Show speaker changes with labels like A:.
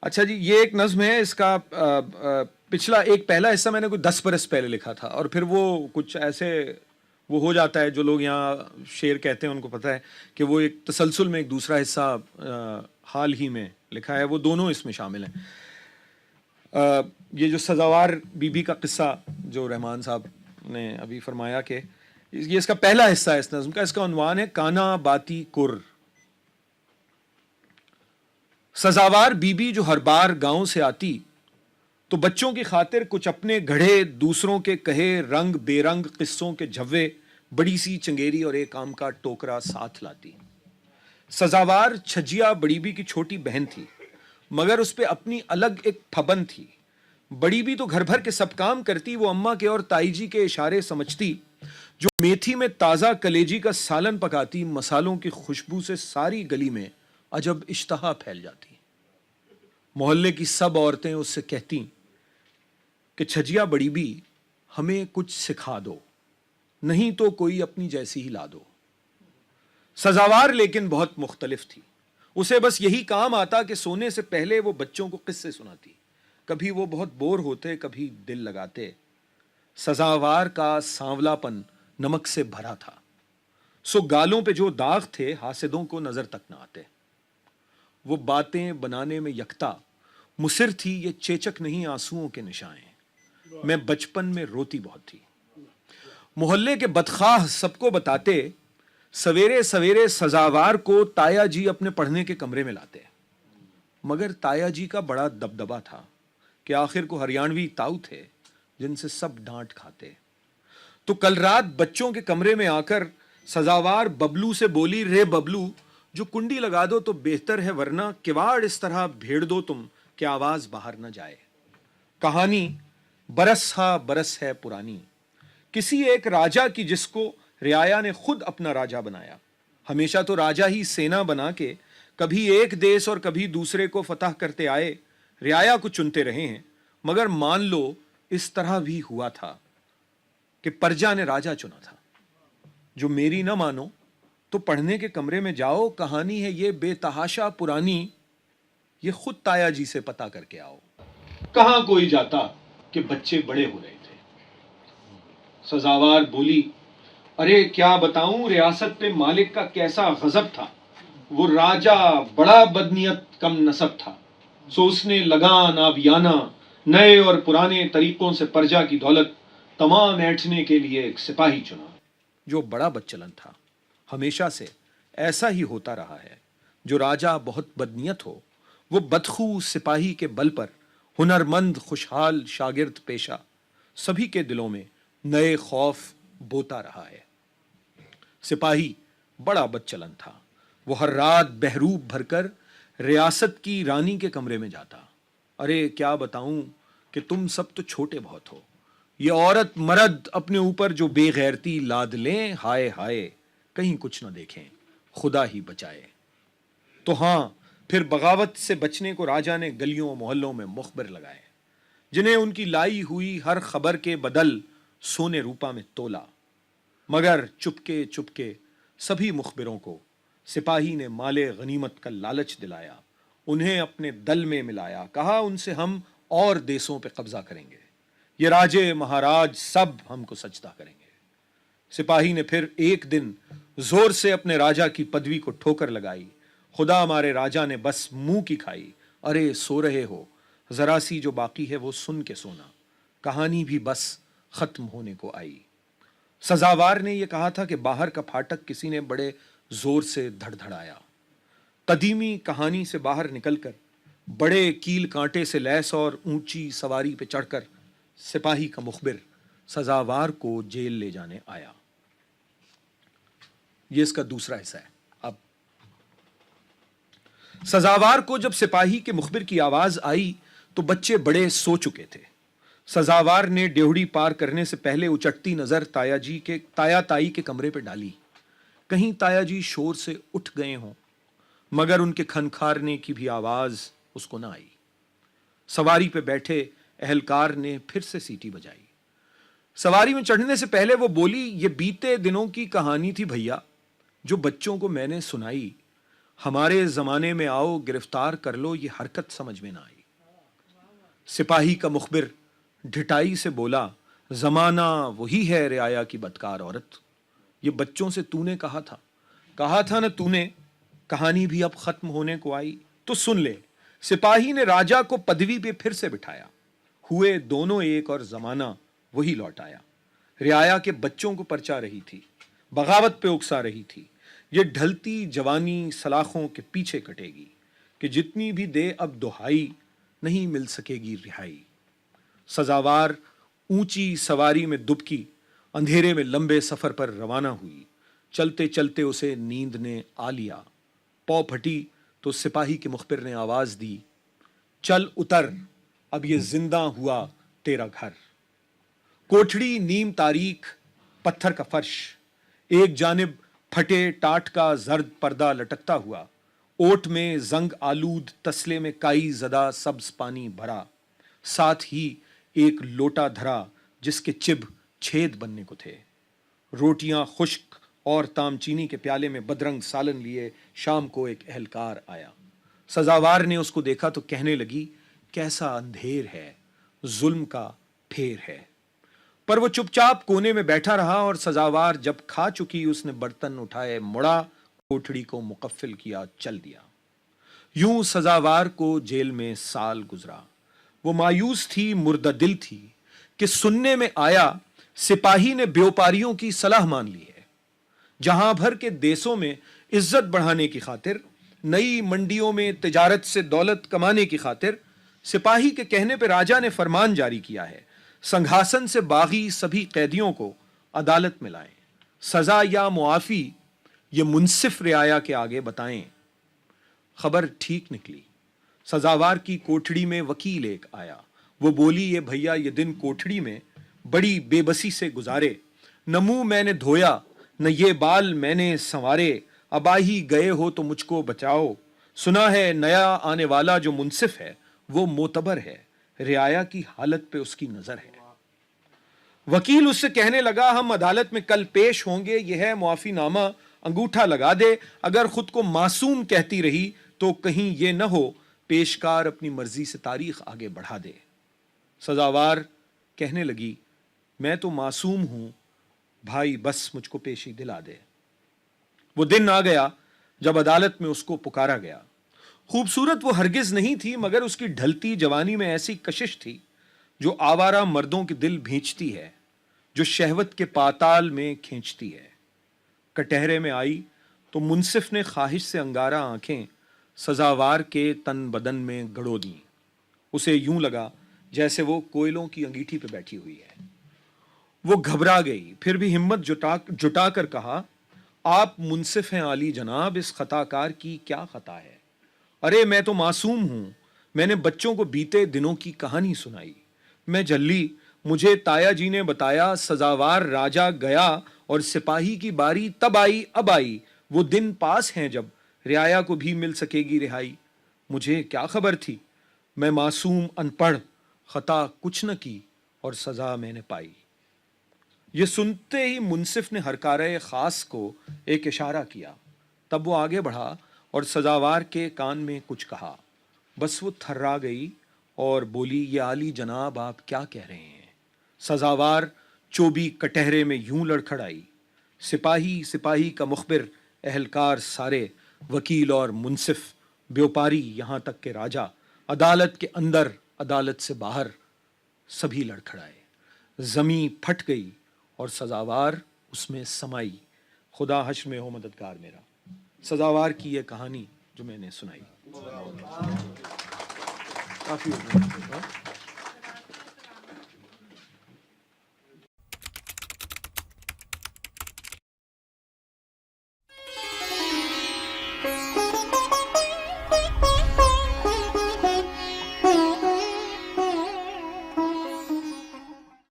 A: اچھا جی، یہ ایک نظم ہے، اس کا پچھلا پہلا حصہ میں نے کوئی 10 برس پہلے لکھا تھا، اور پھر وہ کچھ ایسے وہ ہو جاتا ہے، جو لوگ یہاں شعر کہتے ہیں ان کو پتہ ہے کہ وہ ایک تسلسل میں ایک دوسرا حصہ حال ہی میں لکھا ہے، وہ دونوں اس میں شامل ہیں۔ یہ جو سزاوار بی بی کا قصہ جو رحمان صاحب نے ابھی فرمایا کہ یہ اس کا پہلا حصہ ہے اس نظم کا، اس کا عنوان ہے کانا باتی کر۔ سزاوار بی بی جو ہر بار گاؤں سے آتی، تو بچوں کی خاطر کچھ اپنے گھڑے، دوسروں کے کہے رنگ بے رنگ قصوں کے جھوے، بڑی سی چنگیری اور ایک آم کا ٹوکرا ساتھ لاتی۔ سزاوار چھجیا بڑی بی کی چھوٹی بہن تھی، مگر اس پہ اپنی الگ ایک پھبن تھی۔ بڑی بی تو گھر بھر کے سب کام کرتی، وہ اماں کے اور تائی جی کے اشارے سمجھتی، جو میتھی میں تازہ کلیجی کا سالن پکاتی، مسالوں کی خوشبو سے ساری گلی میں عجب اشتہا پھیل جاتی۔ محلے کی سب عورتیں اس سے کہتی کہ چھجیا بڑی بی ہمیں کچھ سکھا دو، نہیں تو کوئی اپنی جیسی ہی لا دو۔ سزاوار لیکن بہت مختلف تھی، اسے بس یہی کام آتا کہ سونے سے پہلے وہ بچوں کو قصے سناتی۔ کبھی وہ بہت بور ہوتے، کبھی دل لگاتے۔ سزاوار کا سانولا پن نمک سے بھرا تھا، سو گالوں پہ جو داغ تھے حاسدوں کو نظر تک نہ آتے۔ وہ باتیں بنانے میں یکتا، مصر تھی یہ چیچک نہیں آنسوؤں کے نشائیں، میں بچپن میں روتی بہت تھی۔ محلے کے بدخواہ سب کو بتاتے، سویرے سویرے سزاوار کو تایا جی اپنے پڑھنے کے کمرے میں لاتے، مگر تایا جی کا بڑا دبدبا تھا کہ آخر کو ہریانوی تاؤ تھے جن سے سب ڈانٹ کھاتے۔ تو کل رات بچوں کے کمرے میں آ کر سزاوار ببلو سے بولی، رے ببلو جو کنڈی لگا دو تو بہتر ہے، ورنہ کواڑ اس طرح بھیڑ دو تم کہ آواز باہر نہ جائے۔ کہانی برس ہا برس ہے پرانی، کسی ایک راجا کی جس کو رعایا نے خود اپنا راجا بنایا۔ ہمیشہ تو راجا ہی سینا بنا کے کبھی ایک دیس اور کبھی دوسرے کو فتح کرتے آئے، رعایا کو چنتے رہے ہیں، مگر مان لو اس طرح بھی ہوا تھا کہ پرجا نے راجا چنا تھا۔ جو میری نہ مانو تو پڑھنے کے کمرے میں جاؤ، کہانی ہے یہ بے تحاشا پرانی، یہ خود تایا جی سے پتا کر کے آؤ۔ کہاں کوئی جاتا کہ بچے بڑے ہو رہے تھے۔ سزاوار بولی، ارے کیا بتاؤں ریاست پہ مالک کا کیسا غضب تھا، وہ راجا بڑا بدنیت کم نسب تھا، سو اس نے لگان آویانہ نئے اور پرانے طریقوں سے پرجا کی دولت تمام ایٹھنے کے لیے ایک سپاہی چنا، جو بڑا بدچلن تھا۔ ہمیشہ سے ایسا ہی ہوتا رہا ہے، جو راجا بہت بدنیت ہو، وہ بدخو سپاہی کے بل پر ہنرمند خوشحال شاگرد پیشہ سبھی کے دلوں میں نئے خوف بوتا رہا ہے۔ سپاہی بڑا بدچلن تھا، وہ ہر رات بہروب بھر کر ریاست کی رانی کے کمرے میں جاتا۔ ارے کیا بتاؤں کہ تم سب تو چھوٹے بہت ہو، یہ عورت مرد اپنے اوپر جو بے غیرتی لاد لیں، ہائے ہائے کہیں کچھ نہ دیکھیں، خدا ہی بچائے۔ تو ہاں، پھر بغاوت سے بچنے کو راجا نے گلیوں محلوں میں مخبر لگائے، جنہیں ان کی لائی ہوئی ہر خبر کے بدل سونے روپا میں تولا، مگر چپکے چپکے سبھی مخبروں کو سپاہی نے مال غنیمت کا لالچ دلایا، انہیں اپنے دل میں ملایا، کہا ان سے ہم اور دیسوں پہ قبضہ کریں گے، یہ راجے مہاراج سب ہم کو سجدہ کریں گے۔ سپاہی نے پھر ایک دن زور سے اپنے راجا کی پدوی کو ٹھوکر لگائی، خدا ہمارے راجا نے بس منہ کی کھائی، ارے سو رہے ہو، ذرا سی جو باقی ہے وہ سن کے سونا، کہانی بھی بس ختم ہونے کو آئی۔ سزاوار نے یہ کہا تھا کہ باہر کا پھاٹک کسی نے بڑے زور سے دھڑ دھڑایا۔ قدیمی کہانی سے باہر نکل کر بڑے کیل کانٹے سے لیس اور اونچی سواری پہ چڑھ کر سپاہی کا مخبر سزاوار کو جیل لے جانے آیا۔ یہ اس کا دوسرا حصہ ہے۔ اب سزاوار کو جب سپاہی کے مخبر کی آواز آئی تو بچے بڑے سو چکے تھے۔ سزاوار نے ڈیوڑی پار کرنے سے پہلے اچٹتی نظر تایا تائی کے کمرے پہ ڈالی، کہیں تایا جی شور سے اٹھ گئے ہوں، مگر ان کے کھنکھارنے کی بھی آواز اس کو نہ آئی۔ سواری پہ بیٹھے اہلکار نے پھر سے سیٹی بجائی۔ سواری میں چڑھنے سے پہلے وہ بولی، یہ بیتے دنوں کی کہانی تھی بھیا، جو بچوں کو میں نے سنائی، ہمارے زمانے میں آؤ گرفتار کر لو یہ حرکت سمجھ میں نہ آئی۔ سپاہی کا مخبر ڈھٹائی سے بولا، زمانہ وہی ہے رعایا کی بدکار عورت۔ یہ بچوں سے تو نے کہا تھا نا تو نے، کہانی بھی اب ختم ہونے کو آئی تو سن لے۔ سپاہی نے راجا کو پدوی پہ پھر سے بٹھایا، ہوئے دونوں ایک اور زمانہ وہی لوٹ آیا۔ رعایا کے بچوں کو پرچا رہی تھی، بغاوت پہ اکسا رہی تھی۔ یہ ڈھلتی جوانی سلاخوں کے پیچھے کٹے گی کہ جتنی بھی دے اب دہائی، نہیں مل سکے گی رہائی۔ سزاوار اونچی سواری میں دبکی، اندھیرے میں لمبے سفر پر روانہ ہوئی۔ چلتے چلتے اسے نیند نے آ لیا۔ پاؤں پھٹی تو سپاہی کے مخبر نے آواز دی، چل اتر، اب یہ زندہ ہوا تیرا گھر۔ کوٹھڑی نیم تاریک، پتھر کا فرش، ایک جانب پھٹے ٹاٹ کا زرد پردہ لٹکتا ہوا، اوٹ میں زنگ آلود، تسلے میں کائی زدہ سبز پانی بھرا، ساتھ ہی ایک لوٹا دھرا جس کے چب چھید بننے کو تھے۔ روٹیاں خشک اور تام چینی کے پیالے میں بدرنگ سالن لیے شام کو ایک اہلکار آیا۔ سزاوار نے اس کو دیکھا تو کہنے لگی، کیسا اندھیر ہے، ظلم کا پھیر ہے۔ پر وہ چپ چاپ کونے میں بیٹھا رہا، اور سزاوار جب کھا چکی اس نے برتن اٹھائے، مڑا، کوٹھڑی کو مقفل کیا، چل دیا۔ یوں سزاوار کو جیل میں سال گزرا۔ وہ مایوس تھی، مردہ دل تھی کہ سننے میں آیا سپاہی نے بیوپاریوں کی صلاح مان لی ہے۔ جہاں بھر کے دیسوں میں عزت بڑھانے کی خاطر، نئی منڈیوں میں تجارت سے دولت کمانے کی خاطر، سپاہی کے کہنے پہ راجا نے فرمان جاری کیا ہے، سنگھاسن سے باغی سبھی قیدیوں کو عدالت میں لائیں، سزا یا معافی یہ منصف رعایا کے آگے بتائیں۔ خبر ٹھیک نکلی۔ سزاوار کی کوٹھڑی میں وکیل ایک آیا۔ وہ بولی، یہ بھیا یہ دن کوٹھڑی میں بڑی بے بسی سے گزارے، نہ منہ میں نے دھویا نہ یہ بال میں نے سنوارے، اب آ ہی گئے ہو تو مجھ کو بچاؤ۔ سنا ہے نیا آنے والا جو منصف ہے وہ معتبر ہے، رعایا کی حالت پہ اس کی نظر ہے۔ وکیل اس سے کہنے لگا، ہم عدالت میں کل پیش ہوں گے، یہ ہے معافی نامہ، انگوٹھا لگا دے۔ اگر خود کو معصوم کہتی رہی تو کہیں یہ نہ ہو پیشکار اپنی مرضی سے تاریخ آگے بڑھا دے۔ سزاوار کہنے لگی، میں تو معصوم ہوں بھائی، بس مجھ کو پیشی دلا دے۔ وہ دن آ گیا جب عدالت میں اس کو پکارا گیا۔ خوبصورت وہ ہرگز نہیں تھی، مگر اس کی ڈھلتی جوانی میں ایسی کشش تھی جو آوارہ مردوں کے دل بھینچتی ہے، جو شہوت کے پاتال میں کھینچتی ہے۔ کٹہرے میں آئی تو منصف نے خواہش سے انگارہ آنکھیں سزاوار کے تن بدن میں گڑو دیں۔ اسے یوں لگا جیسے وہ کوئلوں کی انگیٹھی پہ بیٹھی ہوئی ہے۔ وہ گھبرا گئی، پھر بھی ہمت جٹا کر کہا، آپ منصف ہیں عالی جناب، اس خطا کار کی کیا خطا ہے؟ ارے میں تو معصوم ہوں، میں نے بچوں کو بیتے دنوں کی کہانی سنائی، میں جھلی، مجھے تایا جی نے بتایا، سزاوار راجا گیا اور سپاہی کی باری تب آئی اب آئی، وہ دن پاس ہیں جب رعایا کو بھی مل سکے گی رہائی۔ مجھے کیا خبر تھی، میں معصوم ان پڑھ، خطا کچھ نہ کی اور سزا میں نے پائی۔ یہ سنتے ہی منصف نے ہرکارہ خاص کو ایک اشارہ کیا، تب وہ آگے بڑھا اور سزاوار کے کان میں کچھ کہا، بس وہ تھرا گئی اور بولی، یہ عالی جناب آپ کیا کہہ رہے ہیں؟ سزاوار چوبی کٹہرے میں یوں لڑکھڑائی۔ سپاہی کا مخبر، اہلکار سارے، وکیل اور منصف، بیوپاری، یہاں تک کہ راجا، عدالت کے اندر عدالت سے باہر، سبھی لڑکھڑائے۔ زمیں پھٹ گئی اور سزاوار اس میں سمائی۔ خدا حشر میں ہو مددگار میرا۔ سزاوار کی یہ کہانی جو میں نے سنائی۔ کافی